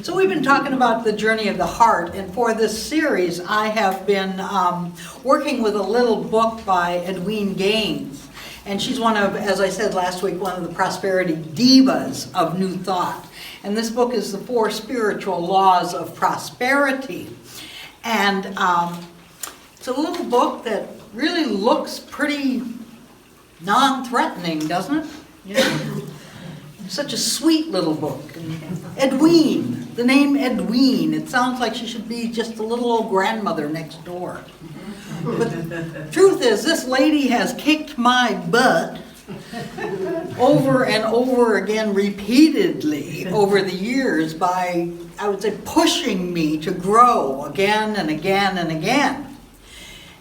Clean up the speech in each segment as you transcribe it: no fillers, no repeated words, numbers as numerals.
So we've been talking about the journey of the heart, and for this series I have been working with a little book by Edwene Gaines. And she's one of, as I said last week, one of the prosperity divas of New Thought. And this book is The 4 Spiritual Laws of Prosperity. And it's a little book that really looks pretty non-threatening, doesn't it? You know? Such a sweet little book. Edwene, the name Edwene, it sounds like she should be just a little old grandmother next door. But the truth is, this lady has kicked my butt over and over again repeatedly over the years by, I would say, pushing me to grow again and again and again.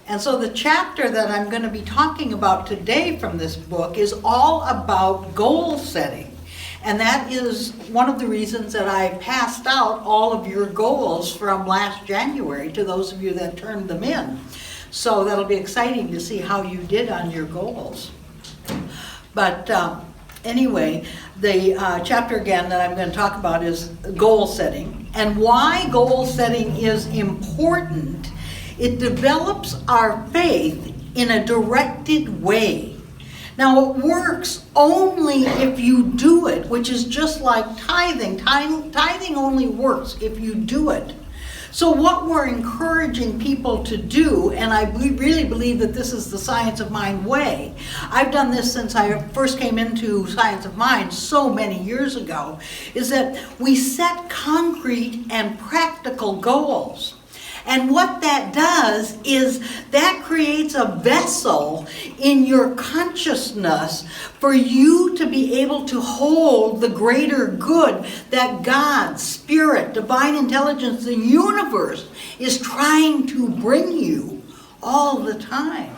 And so the chapter that I'm going to be talking about today from this book is all about goal setting. And that is one of the reasons that I passed out all of your goals from last January to those of you that turned them in. So that'll be exciting to see how you did on your goals. But anyway, the chapter again that I'm going to talk about is goal setting. And why goal setting is important. It develops our faith in a directed way. Now, it works only if you do it, which is just like tithing. Tithing only works if you do it. So what we're encouraging people to do, and I really believe that this is the Science of Mind way. I've done this since I first came into Science of Mind so many years ago, is that we set concrete and practical goals. And what that does is that creates a vessel in your consciousness for you to be able to hold the greater good that God, Spirit, Divine Intelligence, the universe is trying to bring you all the time.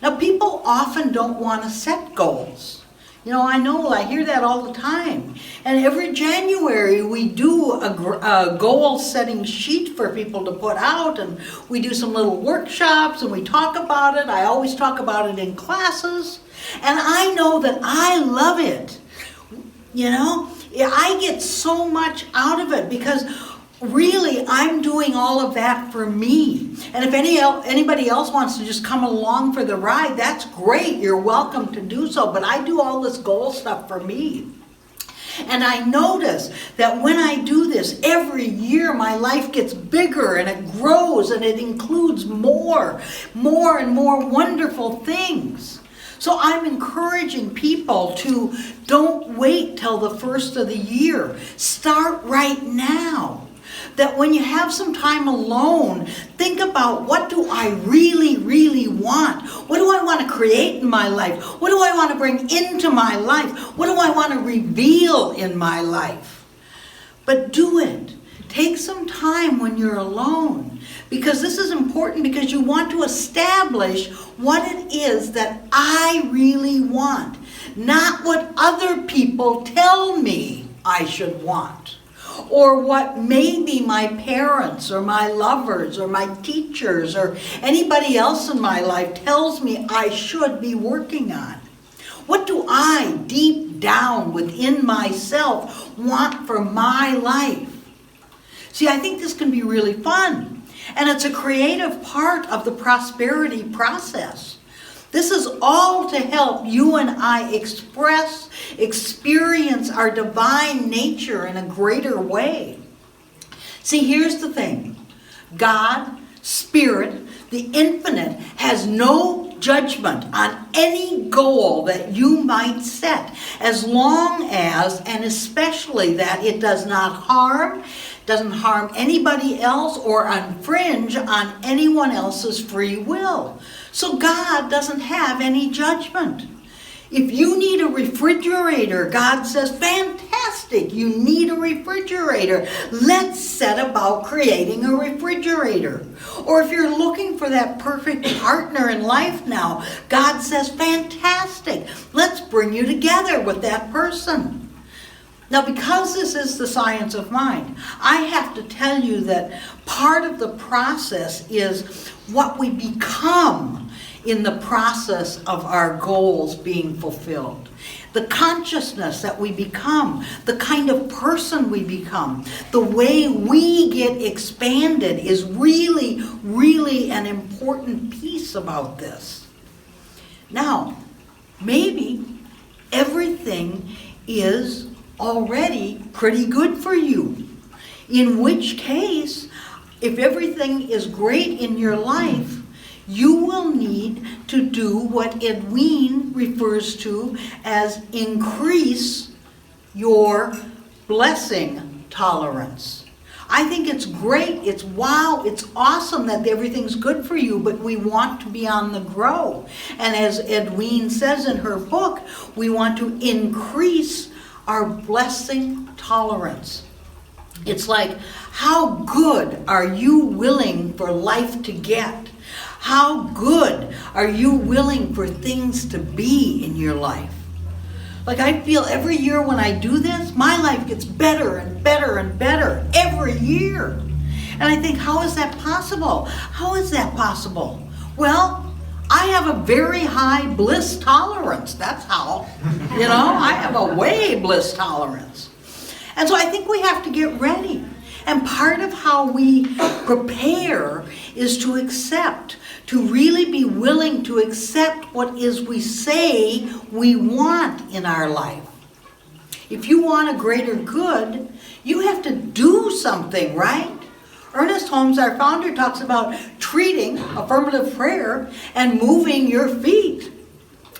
Now, people often don't want to set goals. You know I hear that all the time. And every January we do a goal-setting sheet for people to put out, and we do some little workshops, and we talk about it. I always talk about it in classes. And I know that I love it. You know, I get so much out of it because really, I'm doing all of that for me. And if anybody else wants to just come along for the ride, that's great. You're welcome to do so. But I do all this goal stuff for me. And I notice that when I do this, every year my life gets bigger and it grows and it includes more and more wonderful things. So I'm encouraging people to don't wait till the first of the year. Start right now. That when you have some time alone, think about, what do I really, really want? What do I want to create in my life? What do I want to bring into my life? What do I want to reveal in my life? But do it. Take some time when you're alone. Because this is important, because you want to establish what it is that I really want. Not what other people tell me I should want. Or what maybe my parents or my lovers or my teachers or anybody else in my life tells me I should be working on. What do I, deep down within myself, want for my life? See, I think this can be really fun. And it's a creative part of the prosperity process. This is all to help you and I experience our divine nature in a greater way. See, here's the thing. God, Spirit, the Infinite, has no judgment on any goal that you might set, as long as, and especially that, it doesn't harm anybody else or infringe on anyone else's free will. So God doesn't have any judgment. If you need a refrigerator, God says, fantastic, you need a refrigerator. Let's set about creating a refrigerator. Or if you're looking for that perfect partner in life now, God says, fantastic, let's bring you together with that person. Now, because this is the science of mind, I have to tell you that part of the process is what we become in the process of our goals being fulfilled. the consciousness that we become, the kind of person we become, the way we get expanded is really, really an important piece about this. Now, maybe everything is already pretty good for you. In which case, if everything is great in your life, you will need to do what Edwene refers to as increase your blessing tolerance. I think it's great, it's wow, it's awesome that everything's good for you, but we want to be on the grow. And as Edwene says in her book, we want to increase our blessing tolerance. It's like, how good are you willing for life to get? How good are you willing for things to be in your life? Like, I feel every year when I do this, my life gets better and better and better every year. And I think, how is that possible? How is that possible? Well, I have a very high bliss tolerance. That's how. I have a way bliss tolerance. And so I think we have to get ready. And part of how we prepare is to accept, to really be willing to accept what is we say we want in our life. If you want a greater good, you have to do something, right? Ernest Holmes, our founder, talks about treating affirmative prayer and moving your feet.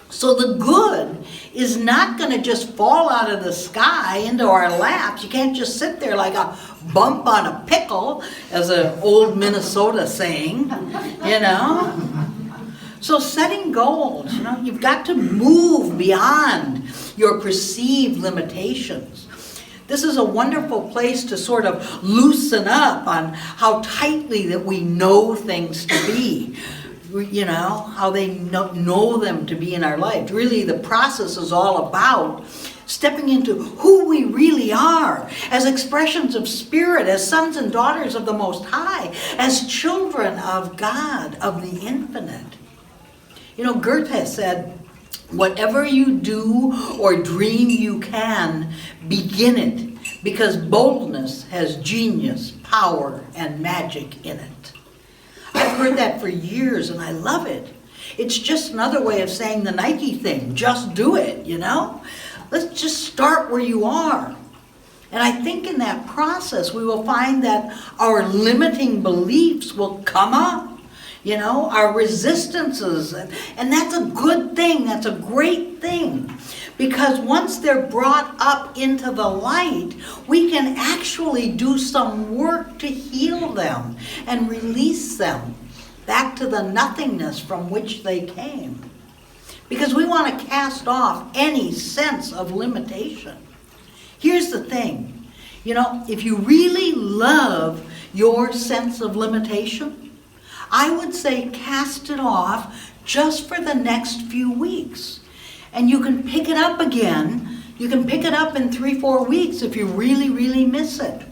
So the good is not going to just fall out of the sky into our laps. You can't just sit there like a bump on a pickle, as an old Minnesota saying, So setting goals, you've got to move beyond your perceived limitations. This is a wonderful place to sort of loosen up on how tightly that we know things to be. How they know them to be in our life. Really, the process is all about stepping into who we really are as expressions of spirit, as sons and daughters of the Most High, as children of God, of the infinite. Goethe said, whatever you do or dream you can, begin it, because boldness has genius, power, and magic in it. I've heard that for years, and I love it. It's just another way of saying the Nike thing. Just do it, Let's just start where you are. And I think in that process, we will find that our limiting beliefs will come up. Our resistances. And that's a good thing. That's a great thing. Because once they're brought up into the light, we can actually do some work to heal them and release them back to the nothingness from which they came. Because we want to cast off any sense of limitation. Here's the thing. If you really love your sense of limitation, I would say cast it off just for the next few weeks. And you can pick it up again. You can pick it up in 3-4 weeks if you really, really miss it.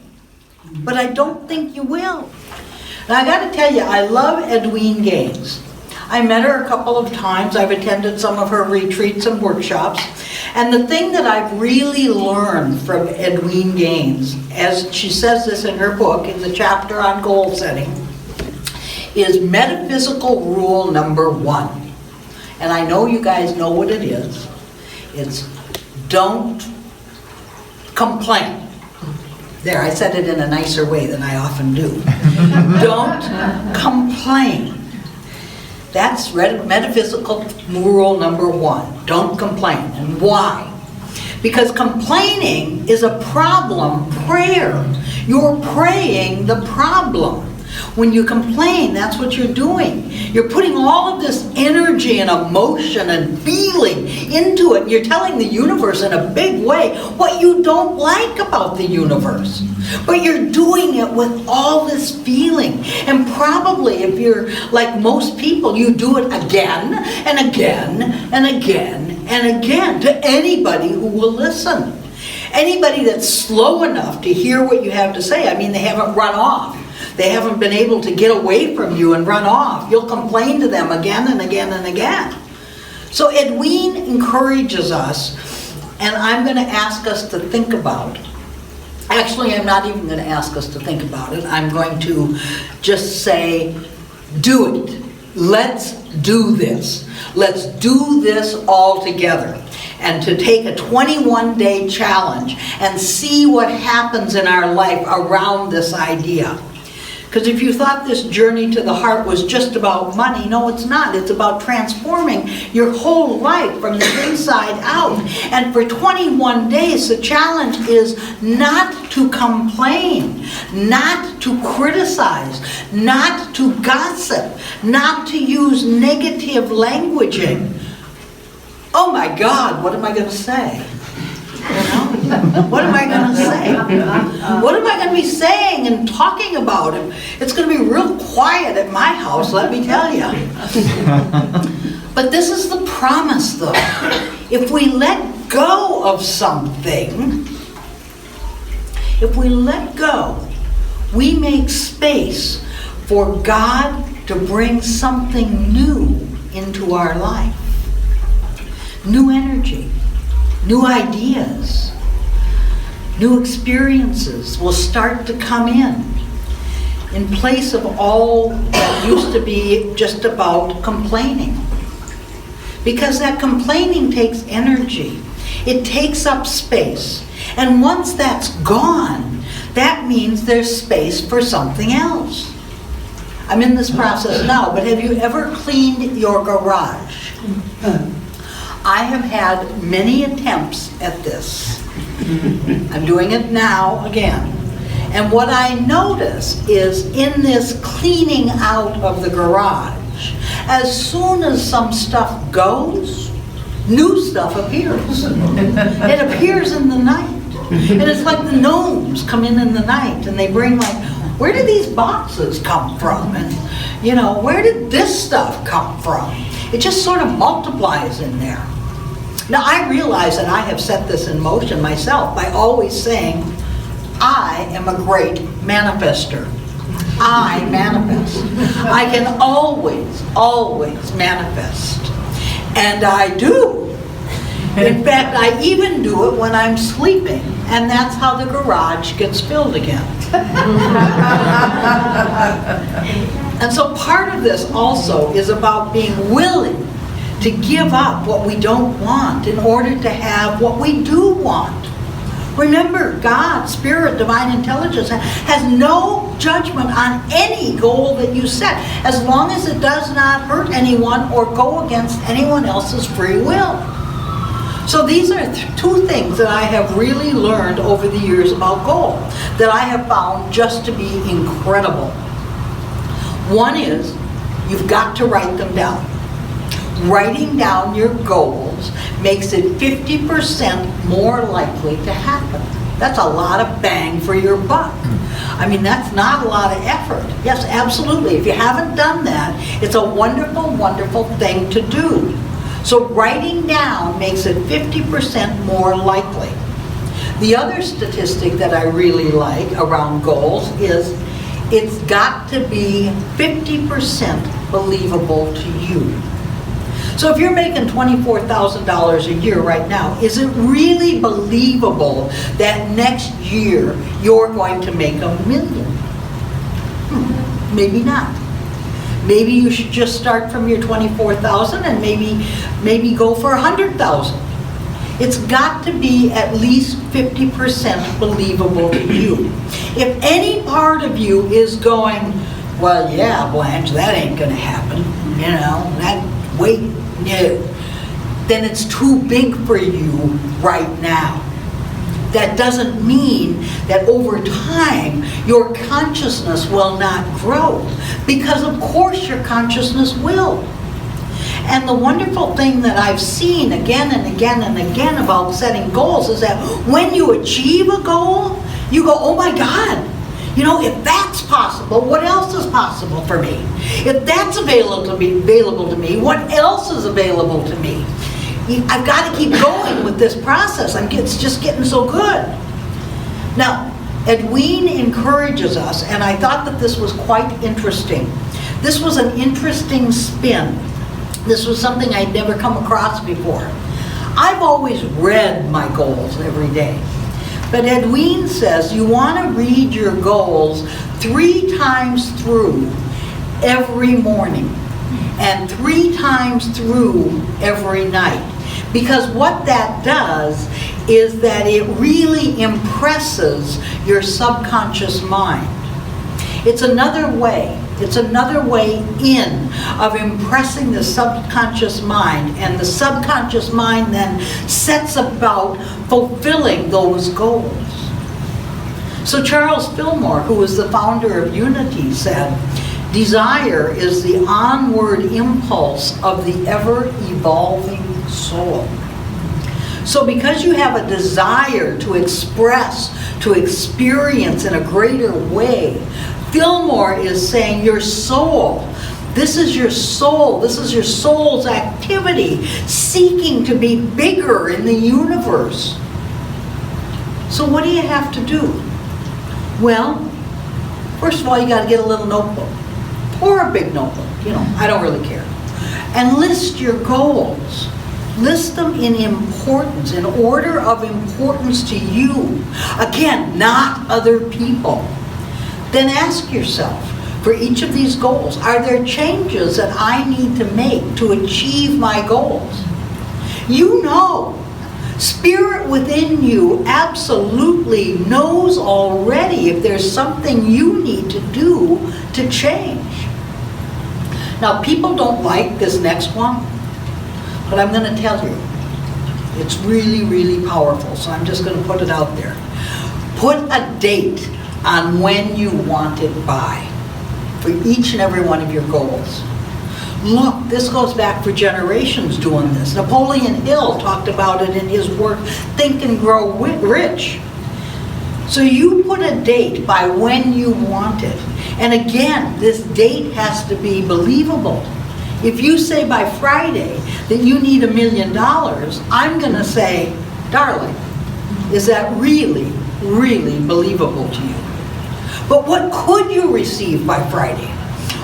But I don't think you will. Now, I got to tell you, I love Edwene Gaines. I met her a couple of times. I've attended some of her retreats and workshops. And the thing that I've really learned from Edwene Gaines, as she says this in her book, in the chapter on goal setting, is metaphysical rule number 1. And I know you guys know what it is. It's don't complain. There, I said it in a nicer way than I often do. Don't complain. That's metaphysical rule number 1. Don't complain. And why? Because complaining is a problem prayer. You're praying the problem. When you complain, that's what you're doing. You're putting all of this energy and emotion and feeling into it. You're telling the universe in a big way what you don't like about the universe. But you're doing it with all this feeling. And probably, if you're like most people, you do it again and again and again and again to anybody who will listen. Anybody that's slow enough to hear what you have to say. I mean, they haven't run off. They haven't been able to get away from you and run off. You'll complain to them again and again and again. So Edwene encourages us, and I'm going to ask us to think about. Actually, I'm not even going to ask us to think about it. I'm going to just say, do it. Let's do this. Let's do this all together. And to take a 21-day challenge and see what happens in our life around this idea. Because if you thought this journey to the heart was just about money, no, it's not. It's about transforming your whole life from the inside out. And for 21 days, the challenge is not to complain, not to criticize, not to gossip, not to use negative languaging. Oh my God, what am I going to say? You know? What am I going to say? What am I going to be saying and talking about? It's going to be real quiet at my house, let me tell you. But this is the promise, though. If we let go of something, if we let go, we make space for God to bring something new into our life. New energy. New ideas, new experiences will start to come in place of all that used to be just about complaining. Because that complaining takes energy. It takes up space. And once that's gone, that means there's space for something else. I'm in this process now, but have you ever cleaned your garage? I have had many attempts at this. I'm doing it now again. And what I notice is in this cleaning out of the garage, as soon as some stuff goes, new stuff appears. It appears in the night. And it's like the gnomes come in the night and they bring like, where did these boxes come from? And, you know, where did this stuff come from? It just sort of multiplies in there. Now, I realize that I have set this in motion myself by always saying, I am a great manifester. I manifest. I can always, always manifest. And I do. In fact, I even do it when I'm sleeping, and that's how the garage gets filled again. And so part of this also is about being willing to give up what we don't want in order to have what we do want. Remember, God, Spirit, Divine Intelligence has no judgment on any goal that you set, as long as it does not hurt anyone or go against anyone else's free will. So these are two things that I have really learned over the years about goals that I have found just to be incredible. One is, you've got to write them down. Writing down your goals makes it 50% more likely to happen. That's a lot of bang for your buck. I mean, that's not a lot of effort. Yes, absolutely. If you haven't done that, it's a wonderful, wonderful thing to do. So writing down makes it 50% more likely. The other statistic that I really like around goals is it's got to be 50% believable to you. So if you're making $24,000 a year right now, is it really believable that next year you're going to make $1 million? Maybe not. Maybe you should just start from your $24,000 and maybe go for $100,000. It's got to be at least 50% believable to you. If any part of you is going, well, yeah, Blanche, that ain't going to happen, you know, that wait, no, then it's too big for you right now. That doesn't mean that over time your consciousness will not grow, because of course your consciousness will. And the wonderful thing that I've seen again and again and again about setting goals is that when you achieve a goal, you go, oh my God, you know, if that's possible, what else is possible for me? If that's available to me, what else is available to me? I've got to keep going with this process. It's just getting so good. Now, Edwene encourages us, and I thought that this was quite interesting. This was an interesting spin. This was something I'd never come across before. I've always read my goals every day. But Edwene says you want to read your goals 3 times through every morning and 3 times through every night. Because what that does is that it really impresses your subconscious mind. It's another way in of impressing the subconscious mind, and the subconscious mind then sets about fulfilling those goals. So Charles Fillmore, who was the founder of Unity, said, desire is the onward impulse of the ever-evolving soul. So because you have a desire to express, to experience in a greater way, Fillmore is saying your soul, this is your soul, this is your soul's activity, seeking to be bigger in the universe. So what do you have to do? Well, first of all, you got to get a little notebook, or a big notebook, I don't really care. And list your goals. List them in importance, in order of importance to you. Again, not other people. Then ask yourself, for each of these goals, are there changes that I need to make to achieve my goals? You know, Spirit within you absolutely knows already if there's something you need to do to change. Now, people don't like this next one, but I'm going to tell you, it's really, really powerful, so I'm just going to put it out there. Put a date on when you want it by for each and every one of your goals. Look, this goes back for generations doing this. Napoleon Hill talked about it in his work, Think and Grow Rich. So you put a date by when you want it. And again, this date has to be believable. If you say by Friday that you need $1 million, I'm going to say, darling, is that really, really believable to you? But what could you receive by Friday?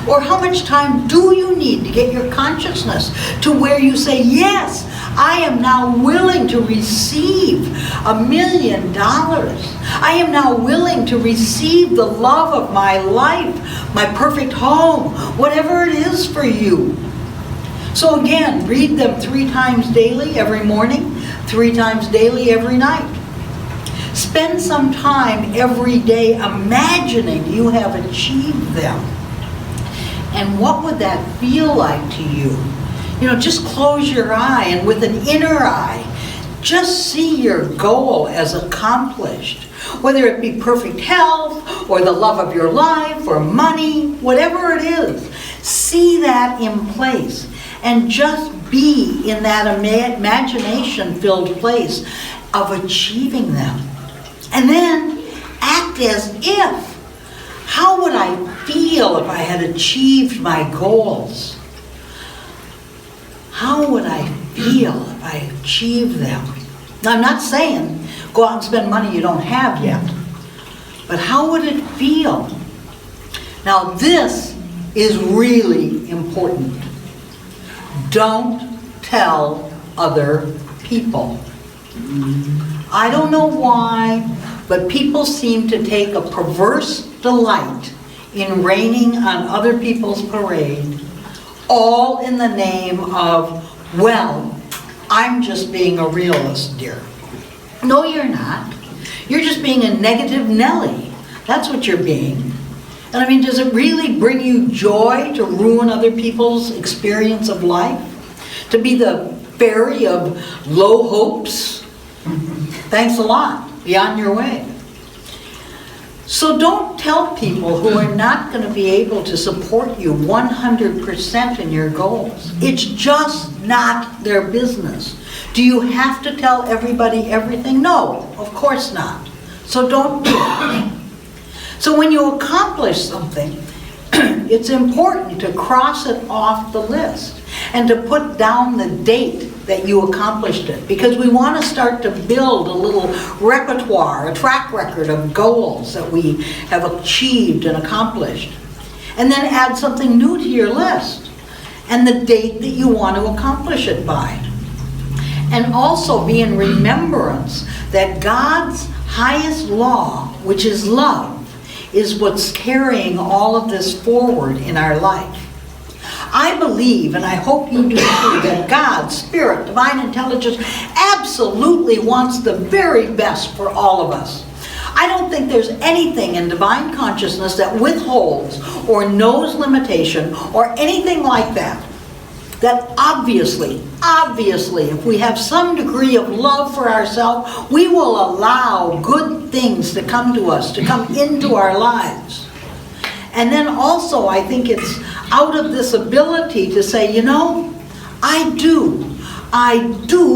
Or how much time do you need to get your consciousness to where you say, yes, I am now willing to receive $1 million. I am now willing to receive the love of my life, my perfect home, whatever it is for you. So again, read them 3 times daily every morning, 3 times daily every night. Spend some time every day imagining you have achieved them. And what would that feel like to you? Just close your eye, and with an inner eye, just see your goal as accomplished. Whether it be perfect health, or the love of your life, or money, whatever it is, see that in place. And just be in that imagination-filled place of achieving them. And then act as if. How would I feel if I had achieved my goals? How would I feel if I achieved them? Now, I'm not saying go out and spend money you don't have yet. But how would it feel? Now, this is really important. Don't tell other people. I don't know why, but people seem to take a perverse delight in raining on other people's parade, all in the name of, well, I'm just being a realist, dear. No, you're not. You're just being a negative Nelly. That's what you're being. And I mean, does it really bring you joy to ruin other people's experience of life? To be the fairy of low hopes? Thanks a lot. Be on your way. So don't tell people who are not going to be able to support you 100% in your goals. It's just not their business. Do you have to tell everybody everything? No, of course not. So don't do it. So when you accomplish something, it's important to cross it off the list and to put down the date that you accomplished it, because we want to start to build a little repertoire, a track record of goals that we have achieved and accomplished. And then add something new to your list. and the date that you want to accomplish it by. And also be in remembrance that God's highest law, which is love, is what's carrying all of this forward in our life. I believe, and I hope you do too, that God, Spirit, Divine Intelligence absolutely wants the very best for all of us. I don't think there's anything in divine consciousness that withholds or knows limitation or anything like that. That obviously, if we have some degree of love for ourselves, we will allow good things to come to us, to come into our lives. And then also, I think it's out of this ability to say, you know, I do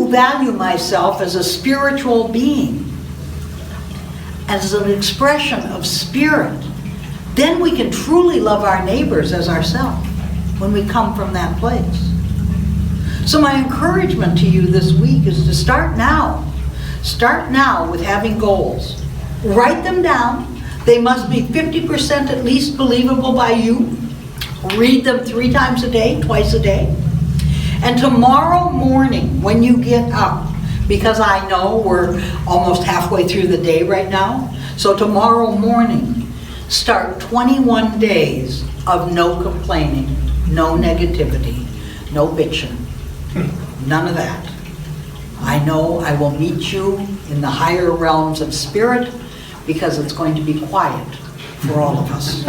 value myself as a spiritual being, as an expression of spirit. Then we can truly love our neighbors as ourselves when we come from that place. So my encouragement to you this week is to start now. Start now with having goals. Write them down. They must be 50% at least believable by you. Read them 3 times a day, twice a day. And tomorrow morning when you get up, because I know we're almost halfway through the day right now, so tomorrow morning, start 21 days of no complaining, no negativity, no bitching. None of that. I know I will meet you in the higher realms of spirit because it's going to be quiet for all of us.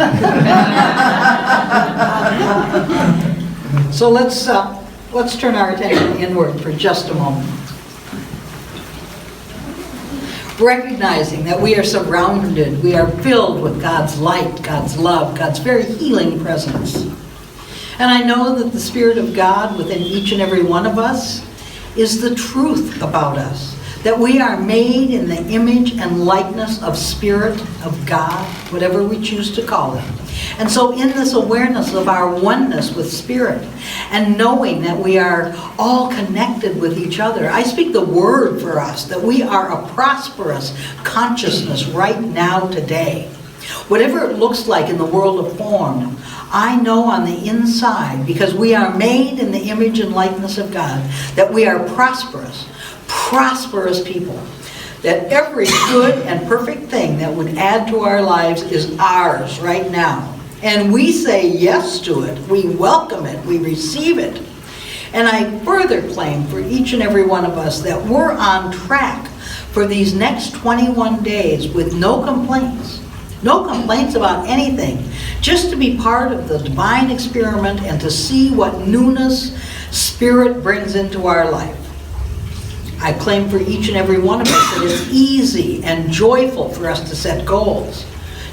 So let's turn our attention inward for just a moment. Recognizing that we are surrounded, we are filled with God's light, God's love, God's very healing presence. And I know that the Spirit of God within each and every one of us is the truth about us. That we are made in the image and likeness of Spirit, of God, whatever we choose to call it. And so in this awareness of our oneness with Spirit, and knowing that we are all connected with each other, I speak the word for us, that we are a prosperous consciousness right now today. Whatever it looks like in the world of form, I know on the inside, because we are made in the image and likeness of God, that we are prosperous people. That every good and perfect thing that would add to our lives is ours right now. And we say yes to it, we welcome it, we receive it. And I further claim for each and every one of us that we're on track for these next 21 days with no complaints. No complaints about anything. Just to be part of the divine experiment and to see what newness Spirit brings into our life. I claim for each and every one of us that it's easy and joyful for us to set goals.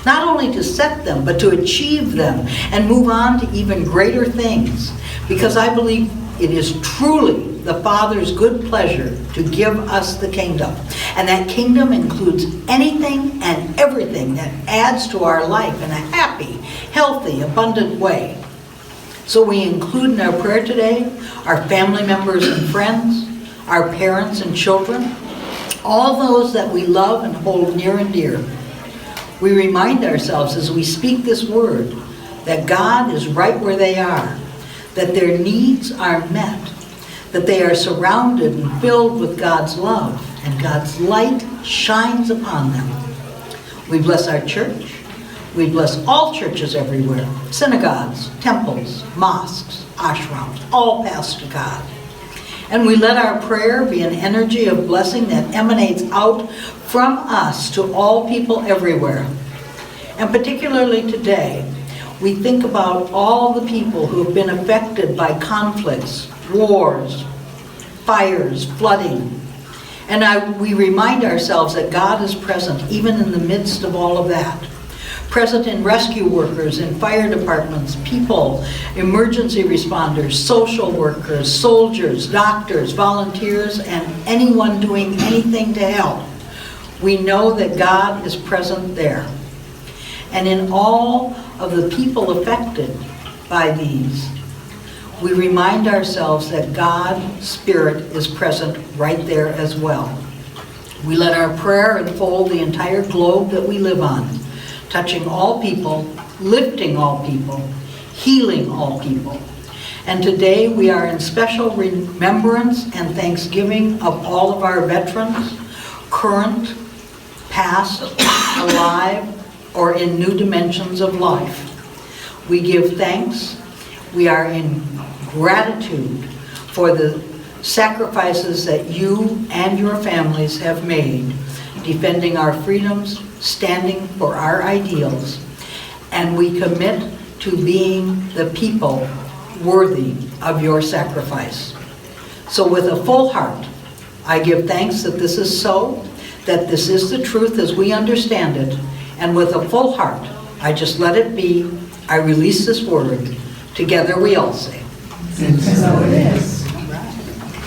Not only to set them, but to achieve them and move on to even greater things. Because I believe it is truly the Father's good pleasure to give us the kingdom. And that kingdom includes anything and everything that adds to our life in a happy, healthy, abundant way. So we include in our prayer today our family members and friends, our parents and children, all those that we love and hold near and dear. We remind ourselves as we speak this word that God is right where they are, that their needs are met, that they are surrounded and filled with God's love, and God's light shines upon them. We bless our church. We bless all churches everywhere, synagogues, temples, mosques, ashrams, all paths to God. And we let our prayer be an energy of blessing that emanates out from us to all people everywhere. And particularly today, we think about all the people who have been affected by conflicts, wars, fires, flooding. And we remind ourselves that God is present even in the midst of all of that. Present in rescue workers, in fire departments, people, emergency responders, social workers, soldiers, doctors, volunteers, and anyone doing anything to help. We know that God is present there. And in all of the people affected by these, we remind ourselves that God, Spirit, is present right there as well. We let our prayer enfold the entire globe that we live on, touching all people, lifting all people, healing all people. And today we are in special remembrance and thanksgiving of all of our veterans, current, past, alive, or in new dimensions of life. We give thanks. We are in gratitude for the sacrifices that you and your families have made, defending our freedoms, standing for our ideals, and we commit to being the people worthy of your sacrifice. So with a full heart, I give thanks that this is so, that this is the truth as we understand it, and with a full heart, I just let it be. I release this word. Together we all say. And so it is.